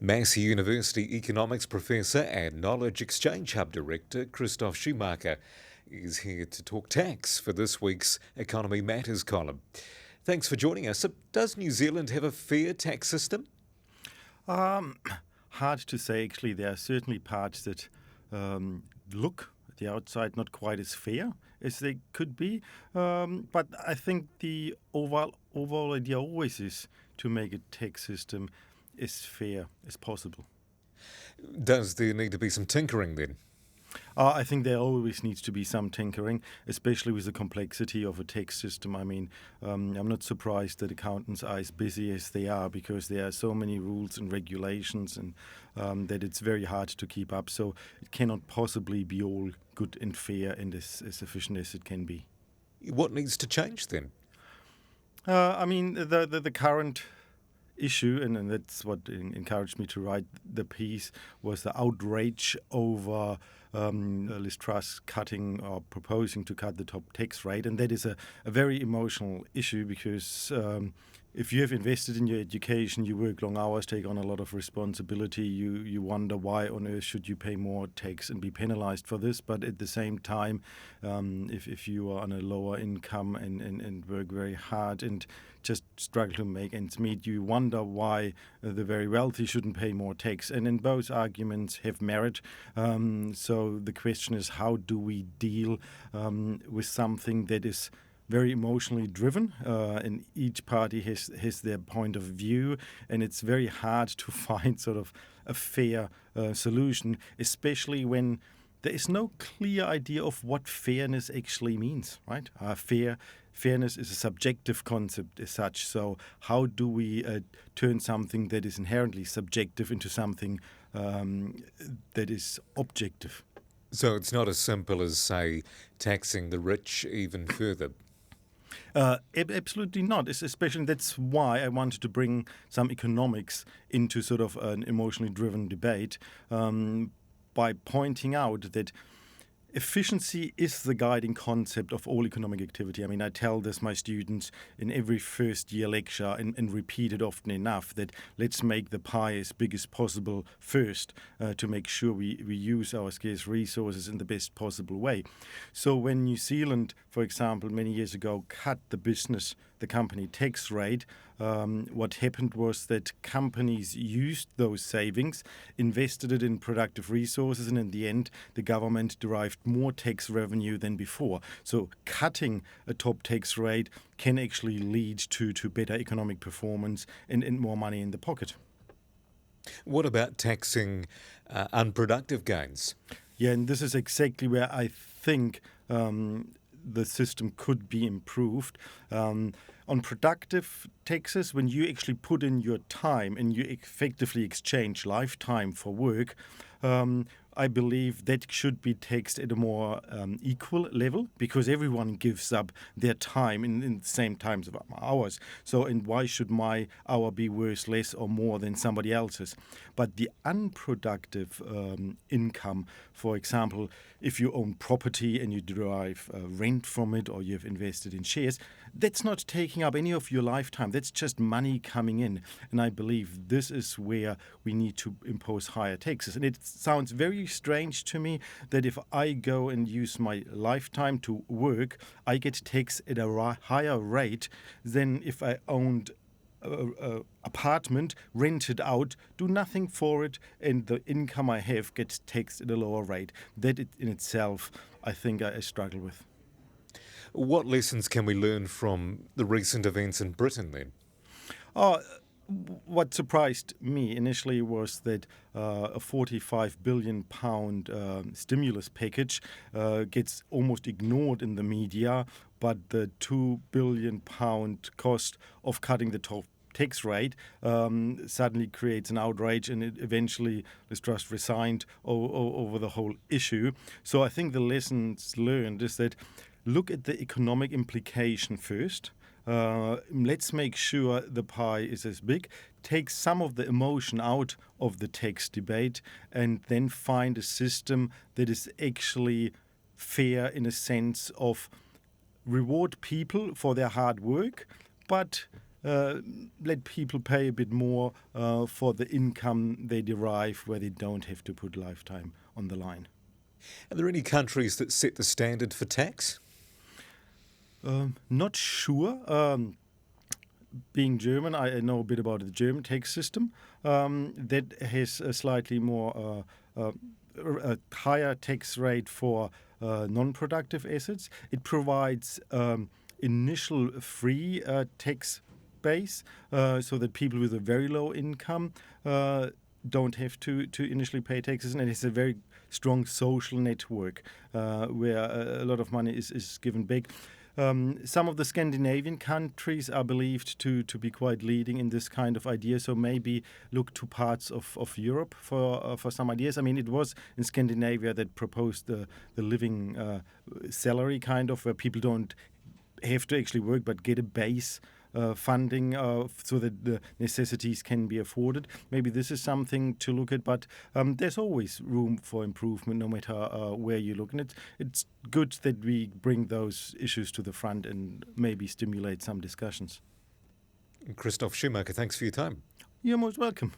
Massey University economics professor and Knowledge Exchange Hub director Christoph Schumacher is here to talk tax for this week's Economy Matters column. Thanks for joining us. So does New Zealand have a fair tax system? Hard to say, actually. There are certainly parts that look at the outside not quite as fair as they could be. But I think the overall idea always is to make a tax system as fair as possible. Does there need to be some tinkering then? I think there always needs to be some tinkering, especially with the complexity of a tax system. I mean, I'm not surprised that accountants are as busy as they are because there are so many rules and regulations and that it's very hard to keep up. So it cannot possibly be all good and fair and as efficient as it can be. What needs to change then? The current issue, and that's what encouraged me to write the piece, was the outrage over Liz Truss cutting or proposing to cut the top tax rate. And that is a very emotional issue because if you have invested in your education, you work long hours, take on a lot of responsibility, you wonder why on earth should you pay more tax and be penalized for this. But at the same time, if you are on a lower income and work very hard and just struggle to make ends meet, you wonder why the very wealthy shouldn't pay more tax. And then both arguments have merit. So the question is, how do we deal with something that is very emotionally driven, and each party has their point of view, and it's very hard to find sort of a fair solution, especially when there is no clear idea of what fairness actually means, right? Fairness is a subjective concept as such, so how do we turn something that is inherently subjective into something that is objective? So it's not as simple as, say, taxing the rich even further. Absolutely not. Especially that's why I wanted to bring some economics into sort of an emotionally driven debate by pointing out that efficiency is the guiding concept of all economic activity. I mean, I tell this my students in every first year lecture and repeat it often enough that let's make the pie as big as possible first to make sure we use our scarce resources in the best possible way. So when New Zealand, for example, many years ago cut the company tax rate, what happened was that companies used those savings, invested it in productive resources, and in the end, the government derived more tax revenue than before. So cutting a top tax rate can actually lead to better economic performance and more money in the pocket. What about taxing unproductive gains? Yeah, and this is exactly where I think the system could be improved. On productive taxes, when you actually put in your time and you effectively exchange lifetime for work, I believe that should be taxed at a more equal level because everyone gives up their time in the same times of hours. So, and why should my hour be worth less or more than somebody else's? But the unproductive income, for example, if you own property and you derive rent from it or you've invested in shares, that's not taking up any of your lifetime. That's just money coming in. And I believe this is where we need to impose higher taxes. And it sounds very strange to me that if I go and use my lifetime to work, I get taxed at a higher rate than if I owned an apartment, rented out, do nothing for it, and the income I have gets taxed at a lower rate. That in itself, I think I struggle with. What lessons can we learn from the recent events in Britain then? What surprised me initially was that a £45 billion stimulus package gets almost ignored in the media, but the £2 billion cost of cutting the top tax rate suddenly creates an outrage, and it eventually Liz Truss resigned over the whole issue. So I think the lessons learned is that look at the economic implication first. Let's make sure the pie is as big, take some of the emotion out of the tax debate, and then find a system that is actually fair in a sense of reward people for their hard work, but let people pay a bit more for the income they derive where they don't have to put lifetime on the line. Are there any countries that set the standard for tax? Not sure. Being German, I know a bit about the German tax system. That has a slightly more a higher tax rate for non-productive assets. It provides initial free tax base so that people with a very low income don't have to initially pay taxes, and it has a very strong social network where a lot of money is given back. Some of the Scandinavian countries are believed to be quite leading in this kind of idea, so maybe look to parts of Europe for some ideas. I mean, it was in Scandinavia that proposed the living salary kind of, where people don't have to actually work but get a base funding so that the necessities can be afforded. Maybe this is something to look at, but there's always room for improvement no matter where you look. And it's good that we bring those issues to the front and maybe stimulate some discussions. Christoph Schumacher, thanks for your time. You're most welcome.